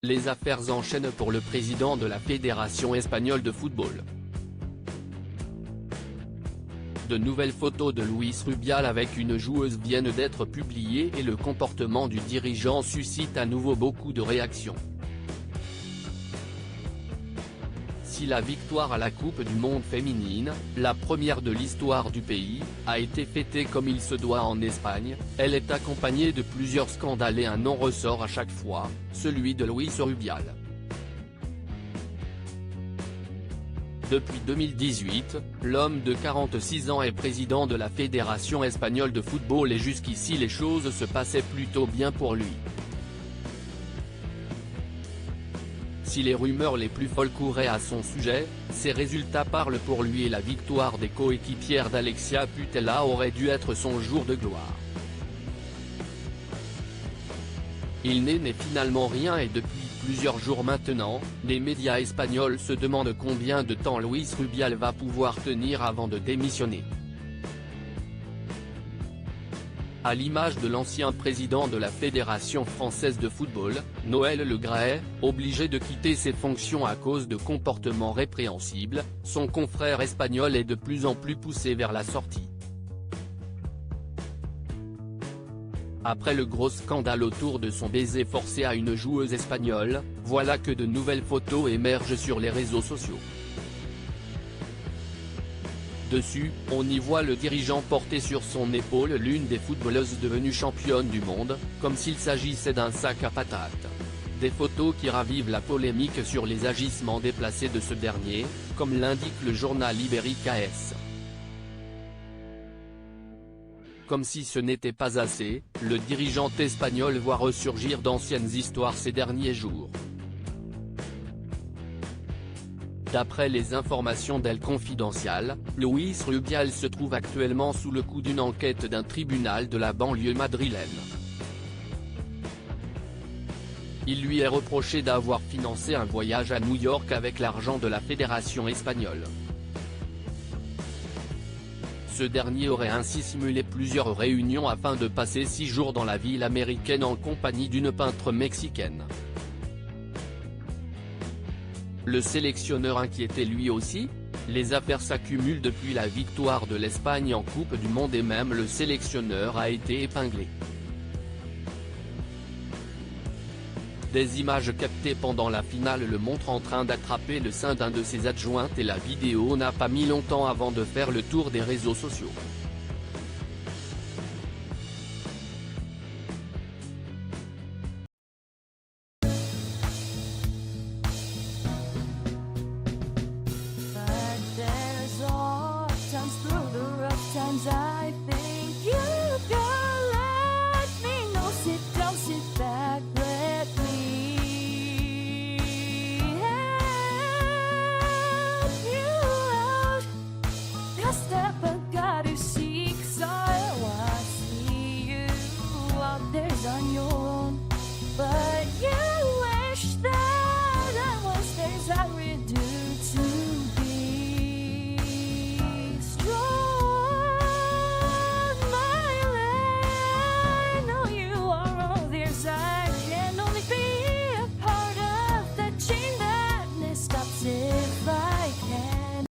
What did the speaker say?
Les affaires enchaînent pour le président de la Fédération espagnole de football. De nouvelles photos de Luis Rubial avec une joueuse viennent d'être publiées et le comportement du dirigeant suscite à nouveau beaucoup de réactions. Si la victoire à la Coupe du Monde féminine, la première de l'histoire du pays, a été fêtée comme il se doit en Espagne, elle est accompagnée de plusieurs scandales et un nom ressort à chaque fois, celui de Luis Rubial. Depuis 2018, l'homme de 46 ans est président de la Fédération espagnole de football et jusqu'ici les choses se passaient plutôt bien pour lui. Si les rumeurs les plus folles couraient à son sujet, ses résultats parlent pour lui et la victoire des coéquipières d'Alexia Putellas aurait dû être son jour de gloire. Il n'est finalement rien et depuis plusieurs jours maintenant, les médias espagnols se demandent combien de temps Luis Rubial va pouvoir tenir avant de démissionner. À l'image de l'ancien président de la Fédération française de football, Noël Le Graët, obligé de quitter ses fonctions à cause de comportements répréhensibles, son confrère espagnol est de plus en plus poussé vers la sortie. Après le gros scandale autour de son baiser forcé à une joueuse espagnole, voilà que de nouvelles photos émergent sur les réseaux sociaux. Dessus, on y voit le dirigeant porter sur son épaule l'une des footballeuses devenues championnes du monde, comme s'il s'agissait d'un sac à patates. Des photos qui ravivent la polémique sur les agissements déplacés de ce dernier, comme l'indique le journal ibérique AS. Comme si ce n'était pas assez, le dirigeant espagnol voit ressurgir d'anciennes histoires ces derniers jours. D'après les informations d'El Confidencial, Luis Rubial se trouve actuellement sous le coup d'une enquête d'un tribunal de la banlieue madrilène. Il lui est reproché d'avoir financé un voyage à New York avec l'argent de la fédération espagnole. Ce dernier aurait ainsi simulé plusieurs réunions afin de passer 6 jours dans la ville américaine en compagnie d'une peintre mexicaine. Le sélectionneur inquiétait lui aussi? Les affaires s'accumulent depuis la victoire de l'Espagne en Coupe du Monde et même le sélectionneur a été épinglé. Des images captées pendant la finale le montrent en train d'attraper le sein d'un de ses adjointes et la vidéo n'a pas mis longtemps avant de faire le tour des réseaux sociaux. Through the rough times